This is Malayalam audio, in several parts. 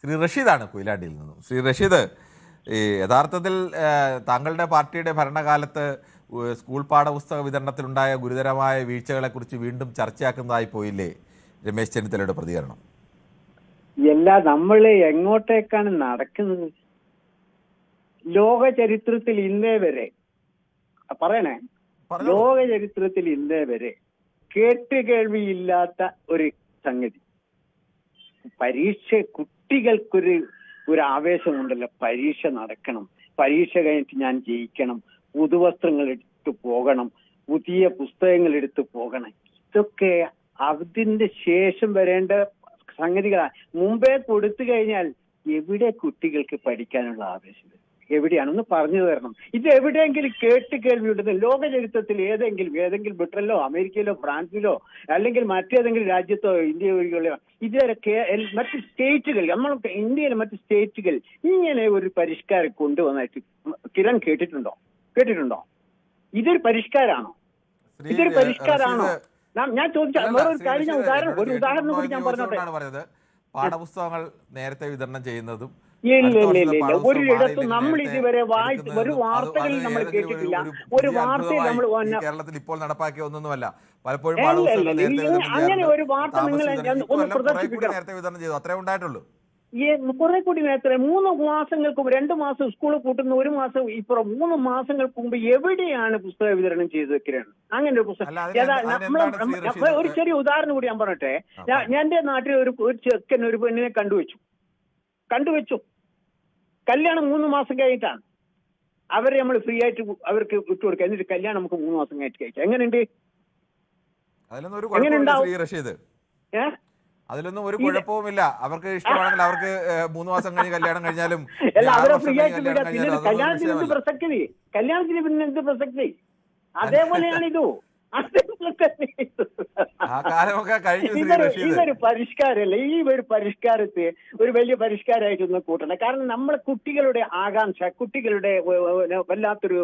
ശ്രീ റഷീദാണ് കൊയിലാണ്ടിയിൽ നിന്നും. ശ്രീ റഷീദ്, ഈ യഥാർത്ഥത്തിൽ താങ്കളുടെ പാർട്ടിയുടെ ഭരണകാലത്ത് സ്കൂൾ പാഠപുസ്തക വിതരണത്തിലുണ്ടായ ഗുരുതരമായ വീഴ്ചകളെക്കുറിച്ച് വീണ്ടും ചർച്ചയാക്കുന്നതായി പോയില്ലേ രമേശ് ചെന്നിത്തലയുടെ പ്രതികരണം? നമ്മൾ എങ്ങോട്ടേക്കാണ് നടക്കുന്നത്? ലോക ചരിത്രത്തിൽ ഇന്നേ വരെ ലോക ചരിത്രത്തിൽ ഇന്നേ വരെ കേട്ടുകേൾവിയില്ലാത്ത ഒരു സംഗതി. പരീക്ഷ, കുട്ടികൾക്കൊരു ആവേശമുണ്ടല്ലോ, പരീക്ഷ നടക്കണം, പരീക്ഷ കഴിഞ്ഞിട്ട് ഞാൻ ജയിക്കണം, പുതുവസ്ത്രങ്ങൾ എടുത്ത് പോകണം, പുതിയ പുസ്തകങ്ങൾ എടുത്ത് പോകണം. ഇതൊക്കെ അതിന്റെ ശേഷം വരേണ്ട സംഗതികളാണ്. മുമ്പേ കൊടുത്തു കഴിഞ്ഞാൽ എവിടെ കുട്ടികൾക്ക് പഠിക്കാനുള്ള ആവേശം? എവിടെയാണെന്ന് പറഞ്ഞു തരണം. ഇത് എവിടെയെങ്കിലും കേൾവിയുണ്ടെന്ന് ലോക ചരിത്രത്തിൽ ഏതെങ്കിലും ബ്രിട്ടനിലോ അമേരിക്കയിലോ ഫ്രാൻസിലോ അല്ലെങ്കിൽ മറ്റേതെങ്കിലും രാജ്യത്തോ ഇന്ത്യയിലോ ഇതുവരെ മറ്റ് സ്റ്റേറ്റുകൾ, നമ്മൾ ഇന്ത്യയിലെ മറ്റ് സ്റ്റേറ്റുകൾ ഇങ്ങനെ ഒരു പരിഷ്കാരം കൊണ്ടുവന്നിട്ട് കിരൺ കേട്ടിട്ടുണ്ടോ? ഇതൊരു പരിഷ്കാരമാണോ? ഞാൻ ചോദിച്ച ഒരു ഉദാഹരണം കൂടി ഞാൻ പറഞ്ഞോട്ടെ. പാഠപുസ്തകങ്ങൾ നേരത്തെ വിതരണം ചെയ്യുന്നതും ഇല്ല. ഒരിടത്തും നമ്മൾ ഇതുവരെ വായിച്ച ഒരു വാർത്തകളിൽ നമ്മൾ കേട്ടിട്ടില്ല. ഒരു വാർത്തയിൽ നമ്മൾ കേരളത്തിൽ ഇപ്പോൾ നടപ്പാക്കിയ ഒന്നൊന്നുമല്ല. പലപ്പോഴും അങ്ങനെ ഒരു വാർത്ത നിങ്ങൾ ഒന്ന് പ്രദർശിപ്പിക്കണം. നേരത്തെ വിതരണം ചെയ്തു, അത്രേ ഉണ്ടായിട്ടുള്ളൂ. കുറെ കൂടി നേരത്തെ 3 മാസങ്ങൾക്ക് മുമ്പ്, 2 മാസം സ്കൂൾ കൂട്ടുന്ന 1 മാസം ഇപ്പുറം 3 മാസങ്ങൾക്ക് മുമ്പ് എവിടെയാണ് പുസ്തക വിതരണം ചെയ്തു വെക്കുകയാണ്? അങ്ങനെ ഒരു പുസ്തകം ഒരു ചെറിയ ഉദാഹരണം കൂടി ഞാൻ പറഞ്ഞിട്ടെ. എന്റെ നാട്ടിൽ ഒരു ചെക്കൻ ഒരു പെണ്ണിനെ കണ്ടുവച്ചു. കല്യാണം 3 മാസം കഴിഞ്ഞിട്ടാണ്. അവരെ നമ്മൾ ഫ്രീ ആയിട്ട് അവർക്ക് വിട്ടുകൊടുക്കുക. എന്നിട്ട് കല്യാണം നമുക്ക് 3 മാസം കഴിഞ്ഞിട്ട് കഴിക്കാം. എങ്ങനെയുണ്ട്? അതിലൊന്നും ഒരു കുഴപ്പവുമില്ല. അവർക്ക് ഇഷ്ടമാണെങ്കിൽ അവർക്ക് 3 മാസം കഴിഞ്ഞ് കല്യാണം കഴിഞ്ഞാലും അവരെ ഫ്രീ ആയിട്ട് വിടുക. പിന്നെ കല്യാണത്തിന് എന്ത് പ്രസക്തി? അതേപോലെയാണ് ഇതോ. ഇതൊരു പരിഷ്കാരമല്ല. ഈ ഒരു പരിഷ്കാരത്തെ ഒരു വലിയ പരിഷ്കാരമായിട്ടൊന്ന് കൂട്ടണം. കാരണം നമ്മളെ കുട്ടികളുടെ ആകാംക്ഷ, കുട്ടികളുടെ വല്ലാത്തൊരു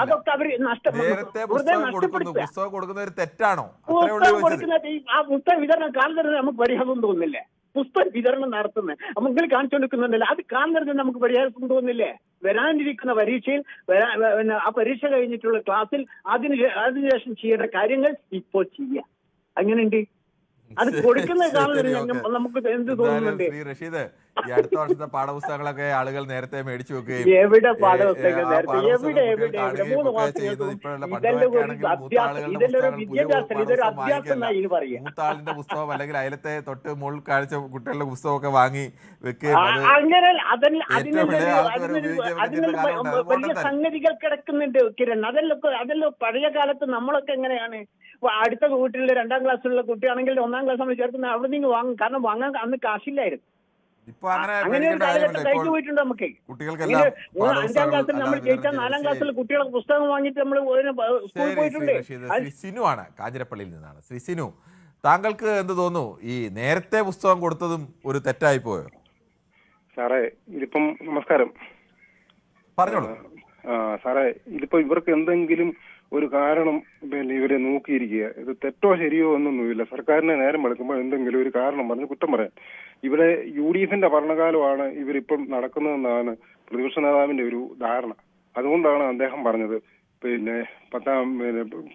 അതൊക്കെ അവർ പുസ്തകം കൊടുക്കുന്നത് തെറ്റാണോ? ആ പുസ്തക വിതരണം കാണുന്നത് നമുക്ക് പരിഹാസം തോന്നുന്നില്ലേ? പുസ്തക വിതരണം നടത്തുന്നത് നമുക്ക് കാണിച്ചുകൊടുക്കുന്നുണ്ടല്ലോ, അത് കാണുന്നത് നമുക്ക് പരിഹാസം തോന്നുന്നില്ലേ? വരാനിരിക്കുന്ന പരീക്ഷയിൽ ആ പരീക്ഷ കഴിഞ്ഞിട്ടുള്ള ക്ലാസ്സിൽ അതിനുശേഷം ചെയ്യേണ്ട കാര്യങ്ങൾ ഇപ്പോൾ ചെയ്യാം. അങ്ങനെയുണ്ട്. അത് കൊടുക്കുന്ന കാണുന്നത് നമുക്ക് എന്ത് തോന്നുന്നുണ്ട്? ഈ അടുത്ത വർഷത്തെ പാഠപുസ്തകങ്ങളൊക്കെ ആളുകൾ നേരത്തെ മേടിച്ചു വെക്കുകയും എവിടെ പാഠപുസ്തകം നേരത്തെ എവിടെ 3 മാസം ഇതൊരു അഭ്യാസം എന്നായി പറയാം. മൂത്താളിന്റെ പുസ്തകം അല്ലെങ്കിൽ അയലത്തെ തൊട്ട് മുകൾ കാഴ്ച കുട്ടികളുടെ പുസ്തകമൊക്കെ വാങ്ങി വെക്കുകയും അങ്ങനെ വലിയ സംഗതികൾ കിടക്കുന്നുണ്ട് കിരൺ. അതെല്ലാം പഴയ കാലത്ത് നമ്മളൊക്കെ എങ്ങനെയാണ്? അടുത്ത വീട്ടിലെ 2ാം ക്ലാസ്സിലുള്ള കുട്ടിയാണെങ്കിൽ 1ാം ക്ലാസ് നമ്മൾ ചേർക്കുന്ന അവിടെ നിന്ന് വാങ്ങും. കാരണം വാങ്ങാൻ അന്ന് കാശില്ലായിരുന്നു. അങ്ങനെ ഒരു കാലഘട്ടം കഴിഞ്ഞു പോയിട്ടുണ്ട് നമുക്ക്. 5ാം ക്ലാസ്സിൽ നമ്മൾ ജയിച്ചാൽ 4ാം ക്ലാസ്സിൽ കുട്ടികളെ പുസ്തകം വാങ്ങിയിട്ട് നമ്മൾ സ്കൂളിൽ പോയിട്ടുണ്ട്. സിനു ആണ്, കാഞ്ഞിരപ്പള്ളിയിൽ നിന്നാണ്. ശ്രീ സിനു, താങ്കൾക്ക് എന്ത് തോന്നുന്നു? ഈ നേരത്തെ പുസ്തകം കൊടുത്തതും ഒരു തെറ്റായി പോയോ? സാറേ, ഇതിപ്പം നമസ്കാരം, പറഞ്ഞോളൂ. സാറേ, ഇതിപ്പോ ഇവർക്ക് എന്തെങ്കിലും ഒരു കാരണം ഇവരെ നോക്കിയിരിക്കുക. ഇത് തെറ്റോ ശരിയോ എന്നൊന്നുമില്ല. സർക്കാരിനെ നേരം വെളുക്കുമ്പോൾ എന്തെങ്കിലും ഒരു കാരണം പറഞ്ഞ് കുറ്റം പറയാൻ. ഇവിടെ UDFന്റെ ഭരണകാലമാണ് ഇവരിപ്പം നടക്കുന്നതെന്നാണ് പ്രതിപക്ഷ നേതാവിന്റെ ഒരു ധാരണ. അതുകൊണ്ടാണ് അദ്ദേഹം പറഞ്ഞത് 10ാം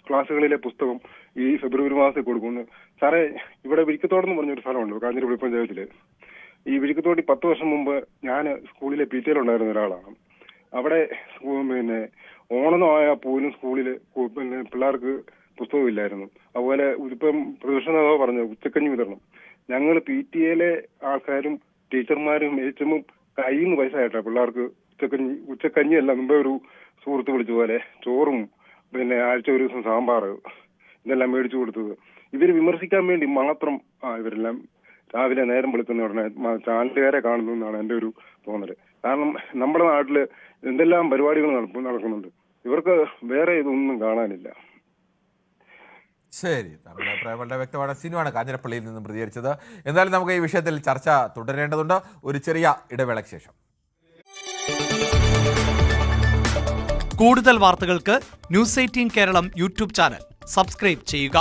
ക്ലാസ്സുകളിലെ പുസ്തകം ഈ ഫെബ്രുവരി മാസത്തിൽ കൊടുക്കുന്നു. സാറേ, ഇവിടെ വിഴിക്കത്തോടെന്ന് പറഞ്ഞൊരു സ്ഥലമുണ്ട് കാഞ്ഞിരപ്പള്ളി പഞ്ചായത്തില്. ഈ വിഴിക്കത്തോടി 10 വർഷം മുമ്പ് ഞാൻ സ്കൂളിലെ PTA ഉണ്ടായിരുന്ന ഒരാളാണ്. അവിടെ ഓണമെന്നായാൽ പോലും സ്കൂളിൽ പിള്ളേർക്ക് പുസ്തകമില്ലായിരുന്നു. അതുപോലെ ഇപ്പം പ്രതിപക്ഷ നേതാവ് പറഞ്ഞു ഉച്ചക്കഞ്ഞി വിതരണം. ഞങ്ങൾ PTA ആൾക്കാരും ടീച്ചർമാരും HMും കയ്യിൽ നിന്ന് പൈസ ആയിട്ടാ പിള്ളേർക്ക് ഉച്ചക്കഞ്ഞിയല്ല, മുമ്പേ ഒരു സുഹൃത്ത് വിളിച്ച പോലെ ചോറും ആഴ്ച ഒരു ദിവസം സാമ്പാർ ഇതെല്ലാം മേടിച്ചു കൊടുത്തത്. ഇവര് വിമർശിക്കാൻ വേണ്ടി മാത്രം ഇവരെല്ലാം രാവിലെ നേരം വെളുക്കുന്ന ഉടനെ ചാനലുകാരെ കാണുന്നു എന്നാണ് എൻ്റെ ഒരു തോന്നല്. കാരണം നമ്മുടെ നാട്ടില് എന്തെല്ലാം പരിപാടികൾ നടക്കുന്നുണ്ട്, ഇവർക്ക് വേറെ ഇതൊന്നും കാണാനില്ല. ശരി, താങ്കളുടെ അഭിപ്രായം വളരെ വ്യക്തമാണ്. സിനുവാണ് കാഞ്ഞിരപ്പള്ളിയിൽ നിന്നും പ്രതികരിച്ചത്. എന്തായാലും നമുക്ക് ഈ വിഷയത്തിൽ ചർച്ച തുടരേണ്ടതുണ്ട്. ഒരു ചെറിയ ഇടവേളയ്ക്ക് ശേഷം കൂടുതൽ വാർത്തകൾക്ക് news 18 Keralam YouTube channel subscribe ചെയ്യുക.